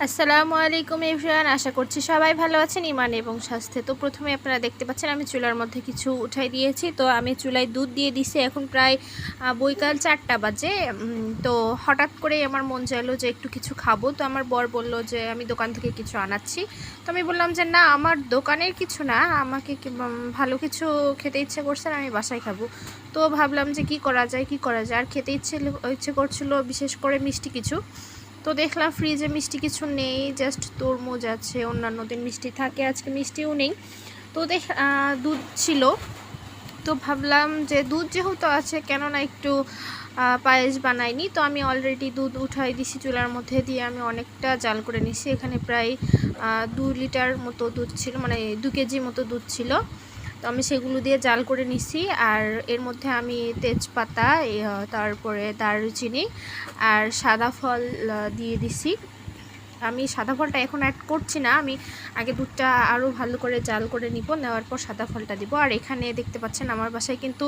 আসসালামু আলাইকুম এভরিওয়ান, আশা করছি সবাই ভালো আছেন ইমান এবং স্বাস্থ্যে। তো প্রথমে আপনারা দেখতে পাচ্ছেন আমি চুলার মধ্যে কিছু উঠাই দিয়েছি। তো আমি চুলায় দুধ দিয়ে দিছি, এখন প্রায় বৈকাল 4টা বাজে। তো হঠাৎ করেই আমার মন চাইলো যে একটু কিছু খাবো। তো আমার বর বলল যে আমি দোকান থেকে কিছু আনাচ্ছি। তো আমি বললাম যে না, আমার দোকানের কিছু না, আমাকে ভালো কিছু খেতে ইচ্ছে করছে, আমি বাসায় খাবো। তো ভাবলাম যে কি করা যায় আর খেতে ইচ্ছে করছিল বিশেষ করে মিষ্টি কিছু। তো দেখলাম ফ্রিজে মিষ্টি কিছু নেই, জাস্ট তরমুজ আছে, অন্যান্য দিন মিষ্টি থাকে, আজকে মিষ্টিও নেই। তো দুধ ছিল। তো ভাবলাম যে দুধ যেহেতু আছে কেন না একটু পায়েস বানাইনি। তো আমি অলরেডি দুধ উঠাই দিছি চুলার মধ্যে দিয়ে, আমি অনেকটা জাল করে নিছি। এখানে প্রায় 2 লিটার মতো দুধ ছিল, মানে 2 কেজি মতো দুধ ছিল। তো আমি সেগুলো দিয়ে জাল করে নিছি। আর এর মধ্যে আমি তেজপাতা, তারপরে দারুচিনি আর সাদা ফল দিয়ে দিছি। আমি সাদা ফলটা এখন অ্যাড করছি না, আমি আগে দুধটা আরও ভালো করে জাল করে নিব, নেওয়ার পর সাদা ফলটা দিব। আর এখানে দেখতে পাচ্ছেন আমার বাসায় কিন্তু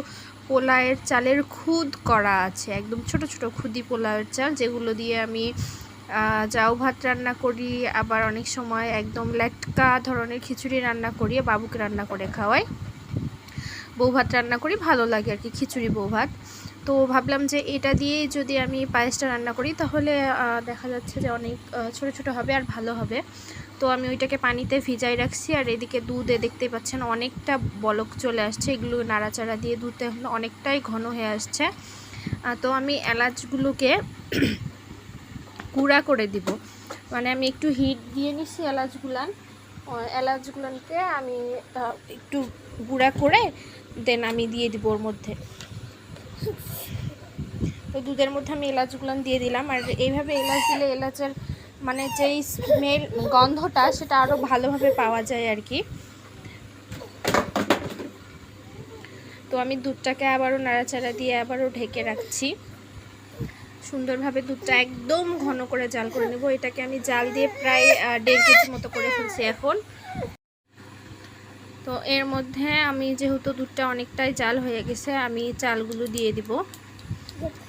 পোলাওয়ের চালের খুদ করা আছে, একদম ছোট ছোট খুদি পোলাওয়ের চাল, যেগুলো দিয়ে আমি জাউ ভাত রান্না করি, আবার অনেক সময় একদম লেটকা ধরনের খিচুড়ি রান্না করি, বাবুকে রান্না করে খাওয়াই, বউ ভাত রান্না করি, ভালো লাগে আর কি, খিচুড়ি বউ ভাত। তো ভাবলাম যে এটা দিয়েই যদি আমি পায়েসটা রান্না করি তাহলে দেখা যাচ্ছে যে অনেক ছোট ছোট হবে আর ভালো হবে। তো আমি ওইটাকে পানিতে ভিজাই রাখছি। আর এদিকে দুধে দেখতেই পাচ্ছেন অনেকটা বলক চলে আসছে, এগুলো নাড়াচাড়া দিয়ে দুধ এখন অনেকটাই ঘন হয়ে আসছে। তো আমি এলাচগুলোকে গুঁড়া করে দিব, মানে আমি একটু হিট দিয়ে নিছি এলাচগুলোকে আমি একটু গুঁড়া করে দেন আমি দিয়ে দিব ওর মধ্যে। তো দুধের মধ্যে আমি এলাচগুলো দিয়ে দিলাম। আর এইভাবে এলাচ দিলে এলাচের মানে যেই স্মেল, গন্ধটা, সেটা আরও ভালোভাবে পাওয়া যায় আর কি। তো আমি দুধটাকে আবারও নাড়াচাড়া দিয়ে আবারও ঢেকে রাখছি, সুন্দরভাবে দুধটা একদম ঘন করে জাল করে নেব। এটাকে আমি জাল দিয়ে প্রায় 1.5 কেজি মতো করে ফেলছি এখন। তো এর মধ্যে আমি যেহেতু দুধটা অনেকটাই জাল হয়ে গেছে, আমি চালগুলো দিয়ে দিব।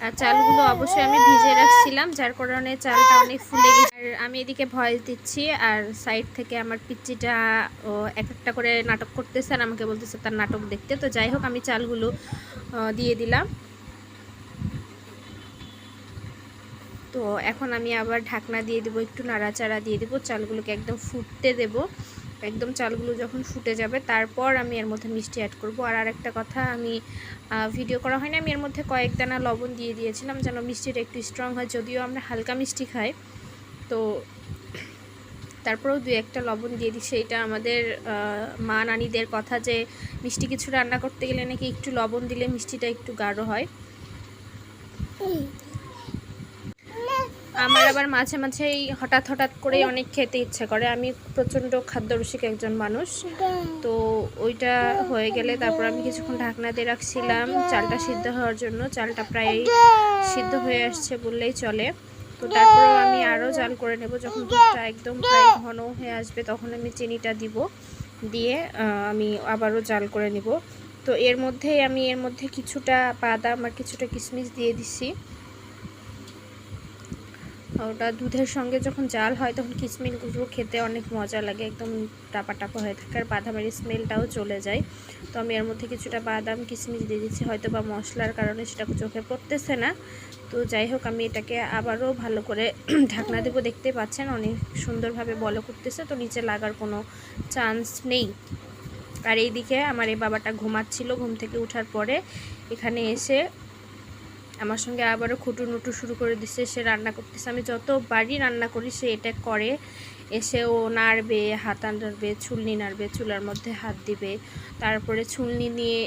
আর চালগুলো অবশ্যই আমি ভিজে রাখছিলাম, যার কারণে চালটা অনেক ফুলে গেছে। আর আমি এদিকে ভয়েস দিচ্ছি, আর সাইড থেকে আমার পিচ্চিটা এক একটা করে নাটক করতেছে আর আমাকে বলতেছে তার নাটক দেখতে। তো যাই হোক, আমি চালগুলো দিয়ে দিলাম। তো এখন আমি আবার ঢাকনা দিয়ে দেবো, একটু নাড়াচাড়া দিয়ে দেবো, চালগুলোকে একদম ফুটতে দেব। একদম চালগুলো যখন ফুটে যাবে তারপর আমি এর মধ্যে মিষ্টি অ্যাড করব। আর আরেকটা কথা, আমি ভিডিও করা হয় না, আমি এর মধ্যে কয়েক দানা লবণ দিয়ে দিয়েছিলাম যেন মিষ্টিটা একটু স্ট্রং হয়, যদিও আমরা হালকা মিষ্টি খাই। তো তারপরেও 2-1টা লবণ দিয়ে দিচ্ছি। এটা আমাদের মা নানিদের কথা যে মিষ্টি কিছু রান্না করতে গেলে নাকি একটু লবণ দিলে মিষ্টিটা একটু গাঢ় হয়। আমার আবার মাঝে মাঝেই হঠাৎ করেই অনেক খেতে ইচ্ছে করে, আমি প্রচণ্ড খাদ্যরসিক একজন মানুষ। তো ওইটা হয়ে গেলে তারপর আমি কিছুক্ষণ ঢাকনা দিয়ে রাখছিলাম চালটা সিদ্ধ হওয়ার জন্য। চালটা প্রায় সিদ্ধ হয়ে আসছে বললেই চলে। তো তারপরেও আমি আরও জাল করে নেব, যখন দুধটা একদম প্রায় ঘন হয়ে আসবে তখন আমি চিনিটা দিব, দিয়ে আমি আবারও জাল করে নেব। তো এর মধ্যে কিছুটা বাদাম আর কিছুটা কিশমিশ দিয়ে দিছি। ওটা দুধের সঙ্গে যখন জাল হয় তখন কিশমিশগুলো খেতে অনেক মজা লাগে, একদম টাপা টাপা হয়ে থাকে আর বাদামের স্মেলটাও চলে যায়। তো আমি এর মধ্যে কিছুটা বাদাম কিশমিশ দিয়ে দিচ্ছি, হয়তো বা মশলার কারণে সেটা চোখে পড়তেছে না। তো যাই হোক, আমি এটাকে আবারও ভালো করে ঢাকনা দেবো। দেখতে পাচ্ছেন অনেক সুন্দরভাবে বলক উঠতেছে, তো নিচে লাগার কোনো চান্স নেই। আর এইদিকে আমার এই বাবাটা ঘুমাচ্ছিল, ঘুম থেকে ওঠার পরে এখানে এসে আমার সঙ্গে আবারও খুঁটুনুটু শুরু করে দিচ্ছে, সে রান্না করতেছে। আমি যতবারই রান্না করি সে এটা করে, এসে ও নাড়বে, হাত নাড়বে, ছুলনি নাড়বে, চুলার মধ্যে হাত দিবে, তারপরে ছুলনি নিয়ে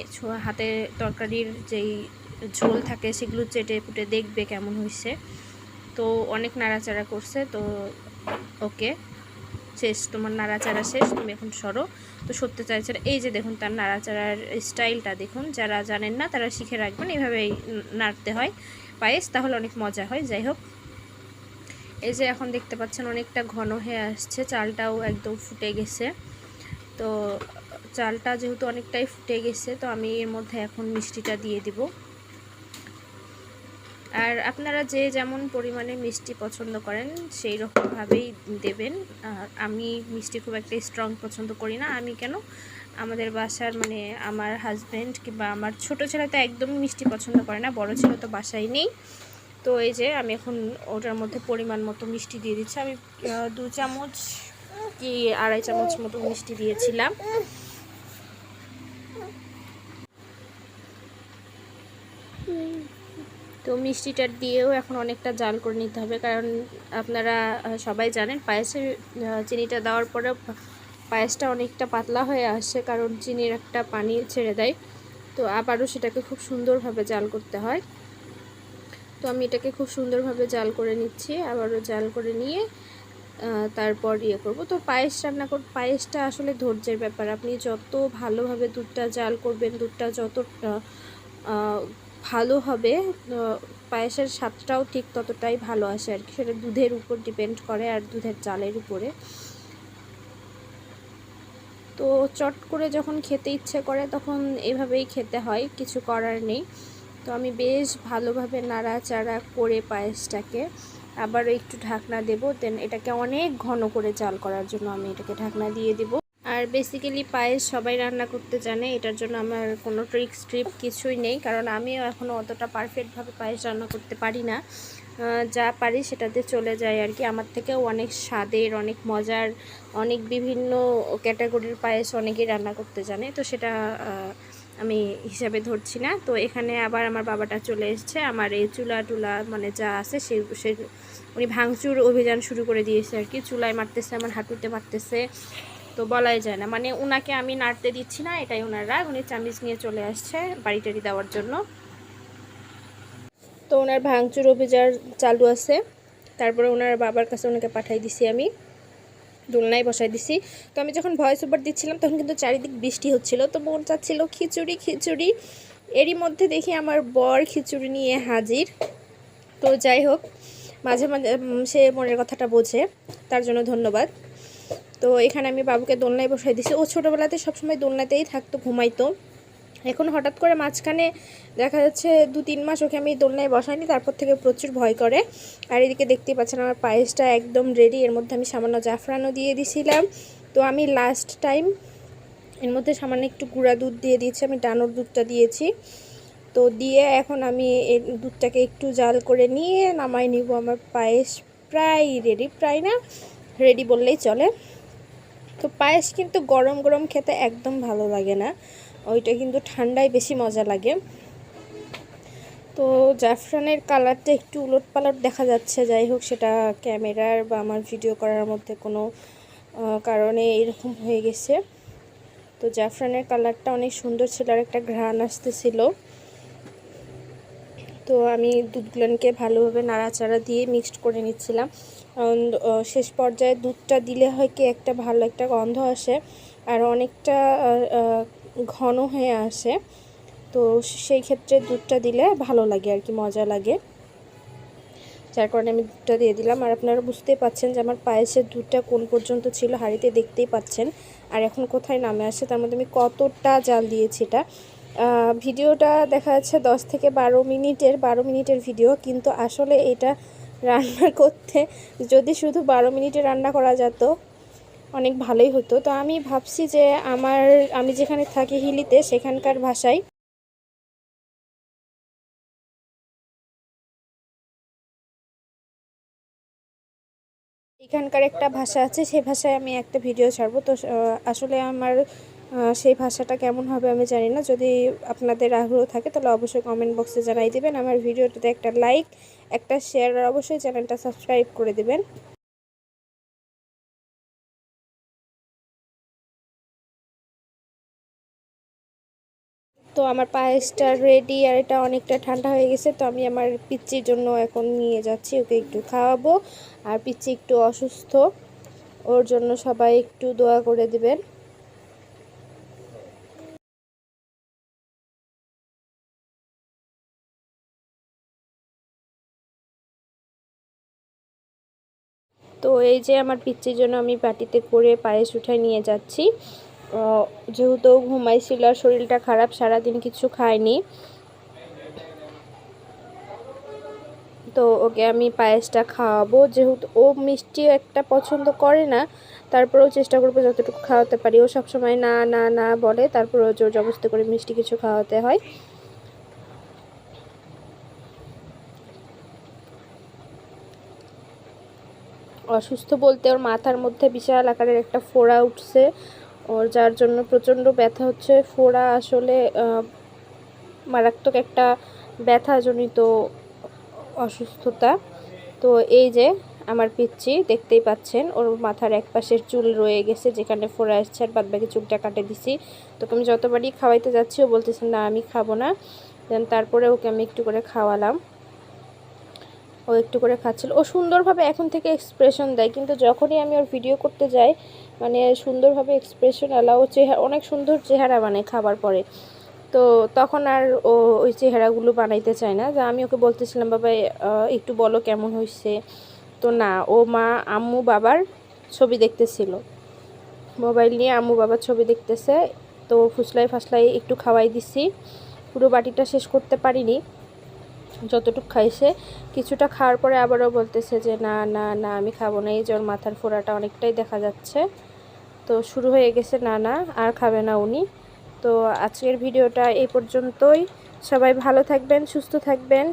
হাতে তরকারির যেই ঝোল থাকে সেগুলো চেটে পুটে দেখবে কেমন হয়েছে। তো অনেক নাড়াচাড়া করছে। তো ওকে, শেষ, তোমার নাড়াচাড়া শেষ, তুমি এখন সরো। তো সরতে চাইছে না, এই যে দেখুন তার নাড়াচাড়ার স্টাইলটা দেখুন, যারা জানেন না তারা শিখে রাখবেন, এইভাবেই নাড়তে হয় পায়েস, তাহলে অনেক মজা হয়। যাই হোক, এই যে এখন দেখতে পাচ্ছেন অনেকটা ঘন হয়ে আসছে, চালটাও একদম ফুটে গেছে। তো চালটা যেহেতু অনেকটাই ফুটে গেছে, তো আমি এর মধ্যে এখন মিষ্টিটা দিয়ে দিব। আর আপনারা যে যেমন পরিমাণে মিষ্টি পছন্দ করেন সেই রকমভাবেই দেবেন। আর আমি মিষ্টি খুব একটা স্ট্রং পছন্দ করি না। আমি কেন, আমাদের বাসার মানে আমার হাজব্যান্ড কিংবা আমার ছোটো ছেলে তো একদমই মিষ্টি পছন্দ করে না, বড় ছেলে তো বাসায় নেই। তো এই যে আমি এখন ওটার মধ্যে পরিমাণ মতো মিষ্টি দিয়ে দিচ্ছি। আমি 2 চামচ কি 2.5 চামচ মতো মিষ্টি দিয়েছিলাম। তো মিষ্টিটা দিয়েও এখন অনেকটা জাল করে নিতে হবে, কারণ আপনারা সবাই জানেন পায়েসে চিনিটা দেওয়ার পরে পায়েসটা অনেকটা পাতলা হয়ে আসে, কারণ চিনির একটা পানি ছেড়ে দেয়। তো আবারও সেটাকে খুব সুন্দরভাবে জাল করতে হয়। তো আমি এটাকে খুব সুন্দরভাবে জাল করে নিচ্ছি, আবারও জাল করে নিয়ে তারপর করব। তো পায়েস রান্না পায়েসটা আসলে ধৈর্যের ব্যাপার। আপনি যত ভালোভাবে দুধটা জাল করবেন, দুধটা যত ভালো হবে, পায়েসের স্বাদটাও ঠিক ততটাই ভালো আসে আর কি। সেটা দুধের উপর ডিপেন্ড করে আর দুধের জালের উপরে। তো চট করে যখন খেতে ইচ্ছে করে তখন এভাবেই খেতে হয়, কিছু করার নেই। তো আমি বেশ ভালোভাবে নাড়াচাড়া করে পায়েসটাকে আবারও একটু ঢাকনা দেব। দেন এটাকে অনেক ঘন করে জাল করার জন্য আমি এটাকে ঢাকনা দিয়ে দেব। আর বেসিক্যালি পায়েস সবাই রান্না করতে জানে, এটার জন্য আমার কোনো ট্রিপ কিছুই নেই, কারণ আমিও এখনও অতটা পারফেক্টভাবে পায়েস রান্না করতে পারি না। যা পারি সেটাতে চলে যায় আর কি। আমার থেকেও অনেক স্বাদের, অনেক মজার, অনেক বিভিন্ন ক্যাটাগরির পায়েস অনেকেই রান্না করতে জানে, তো সেটা আমি হিসাবে ধরছি না। তো এখানে আবার আমার বাবাটা চলে এসছে, আমার এই চুলা টুলা মানে যা আছে সে উনি ভাঙচুর অভিযান শুরু করে দিয়েছে আর কি। চুলায় মারতেছে, আমার হাঁটুতে মারতেছে, তো বলাই যায় না। মানে উনাকে আমি নাড়তে দিচ্ছি না, এটাই ওনার রাগ। উনি চামিচ নিয়ে চলে আসছে বাড়ি টাড়ি দেওয়ার জন্য। তো ওনার ভাঙচুর অভিযান চালু আছে। তারপরে ওনার বাবার কাছে ওনাকে পাঠাই দিছি, আমি দোলনায় বসাই দিছি। তো আমি যখন ভয়েস ওভার দিচ্ছিলাম তখন কিন্তু চারিদিক বৃষ্টি হচ্ছিল, তো মন চাচ্ছিল খিচুড়ি খিচুড়ি। এরই মধ্যে দেখি আমার বর খিচুড়ি নিয়ে হাজির। তো যাই হোক, মাঝে মাঝে সে মনের কথাটা বোঝে, তার জন্য ধন্যবাদ। তো এখানে আমি বাবুকে দোলনায় বসাই দিছি। ও ছোটোবেলাতে সবসময় দোলনাতেই থাকতো, ঘুমাইতো। এখন হঠাৎ করে মাঝখানে দেখা যাচ্ছে 2-3 মাস ওকে আমি দোলনায় বসাইনি, তারপর থেকে প্রচুর ভয় করে। আর এদিকে দেখতেই পাচ্ছেন আমার পায়েসটা একদম রেডি। এর মধ্যে আমি সামান্য জাফরানও দিয়ে দিছিলাম। তো আমি লাস্ট টাইম এর মধ্যে সামান্য একটু গুঁড়া দুধ দিয়ে দিয়েছি, আমি ডানোর দুধটা দিয়েছি। তো দিয়ে এখন আমি এই দুধটাকে একটু জাল করে নিয়ে নামাই নিব। আমার পায়েস প্রায় রেডি, প্রায় না, রেডি বললেই চলে। তো পায়েস কিন্তু গরম গরম খেতে একদম ভালো লাগে না, ওইটা কিন্তু ঠান্ডায় বেশি মজা লাগে। তো জাফরানের কালারটা একটু উলটপালট দেখা যাচ্ছে, যাই হোক সেটা ক্যামেরার বা আমার ভিডিও করার মধ্যে কোনো কারণে এরকম হয়ে গেছে। তো জাফরানের কালারটা অনেক সুন্দর ছিল আর একটা ঘ্রাণ আসতেছিল। তো আমি দুধগুলোকে ভালোভাবে নাড়াচাড়া দিয়ে মিক্সড করে নিচ্ছিলাম, কারণ শেষ পর্যায়ে দুধটা দিলে হয় কি একটা ভালো একটা গন্ধ আসে আর অনেকটা ঘন হয়ে আসে। তো সেই ক্ষেত্রে দুধটা দিলে ভালো লাগে আর কি, মজা লাগে, যার কারণে আমি দুধটা দিয়ে দিলাম। আর আপনারা বুঝতেই পাচ্ছেন যে আমার পায়েসের দুধটা কোন পর্যন্ত ছিল, হাঁড়িতে দেখতেই পাচ্ছেন। আর এখন কোথায় নামে আসে, তার মধ্যে আমি কতটা জাল দিয়েছি। এটা ভিডিওটা দেখা যাচ্ছে 10 থেকে 12 মিনিটের ভিডিও, কিন্তু আসলে এটা রান্না করতে যদি শুধু 12 মিনিটে রান্না করা যেত অনেক ভালোই হতো। তো আমি ভাবছি যে আমি যেখানে থাকি হিলিতে, সেখানকার ভাষায় এখানকার একটা ভাষা আছে, সেই ভাষায় আমি একটা ভিডিও ছাড়বো। তো আসলে আমার সেই ভাষাটা কেমন হবে আমি জানি না। যদি আপনাদের আগ্রহ থাকে তাহলে অবশ্যই কমেন্ট বক্সে জানাই দেবেন। আমার ভিডিওটাতে একটা লাইক, একটা শেয়ার আর অবশ্যই চ্যানেলটা সাবস্ক্রাইব করে দেবেন। তো আমার পায়েসটা রেডি আর এটা অনেকটা ঠান্ডা হয়ে গেছে। তো আমি আমার পিচ্চির জন্য এখন নিয়ে যাচ্ছি, ওকে একটু খাওয়াবো। আর পিচ্চি একটু অসুস্থ, ওর জন্য সবাই একটু দোয়া করে দিবেন। তো এই যে আমার পিচ্চির জন্য আমি বাটিতে করে পায়েস উঠায় নিয়ে যাচ্ছি। যেহেতু ঘুমাইছিল আর শরীরটা খারাপ, সারাদিন কিছু খায়নি। তো ওকে আমি পায়েসটা খাওয়াবো, যেহেতু ও মিষ্টি একটা পছন্দ করে না, তারপরেও চেষ্টা করবো যতটুকু খাওয়াতে পারি। ও সবসময় না না না বলে, তারপরেও জোর জবরদস্তি করে মিষ্টি কিছু খাওয়াতে হয়। অসুস্থ বলতে ওর মাথার মধ্যে বিশাল আকারের একটা ফোড়া উঠছে ওর, যার জন্য প্রচণ্ড ব্যথা হচ্ছে। ফোড়া আসলে মারাত্মক একটা ব্যথাজনিত অসুস্থতা। তো এই যে আমার পিচ্চি দেখতেই পাচ্ছেন, ওর মাথার এক পাশের চুল রয়ে গেছে যেখানে ফোড়া এসছে, আর বাদ বাকি চুলটা কাটে দিছি। তোকে আমি যতবারই খাওয়াইতে যাচ্ছি ও বলতেছে না আমি খাবো না। দেন তারপরে ওকে আমি একটু করে খাওয়ালাম, ও একটু করে খাচ্ছিল। ও সুন্দরভাবে এখন থেকে এক্সপ্রেশন দেয়, কিন্তু যখনই আমি ওর ভিডিও করতে যাই মানে সুন্দরভাবে এক্সপ্রেশন এলাও, চেহারা অনেক সুন্দর চেহারা বানায় খাবার পরে, তো তখন আর ও ওই চেহারাগুলো বানাইতে চায় না। যা আমি ওকে বলতেছিলাম বাবা একটু বলো কেমন হয়েছে, তো না, ও মা আম্মু বাবার ছবি দেখতেছিল, মোবাইল নিয়ে আম্মু বাবার ছবি দেখতেছে। তো ফুসলাই ফাসলাই একটু খাওয়াই দিছি, পুরো বাটিটা শেষ করতে পারিনি, যতটুকু খাইছে। কিছুটা খাওয়ার পরে আবারও বলতেছে যে না না না আমি খাবো না। এই যে ওর মাথার ফোড়াটা অনেকটাই দেখা যাচ্ছে, তো শুরু হয়ে গেছে না না, আর খাবে না উনি। তো আজকের ভিডিওটা এই পর্যন্তই। সবাই ভালো থাকবেন, সুস্থ থাকবেন।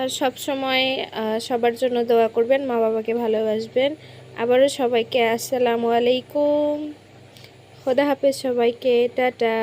আর সব সময় সবার জন্য দোয়া করবেন, মা বাবাকে ভালোবাসবেন। আবারও সবাইকে আসসালামু আলাইকুম, খোদা হাফেজ সবাইকে, টাটা।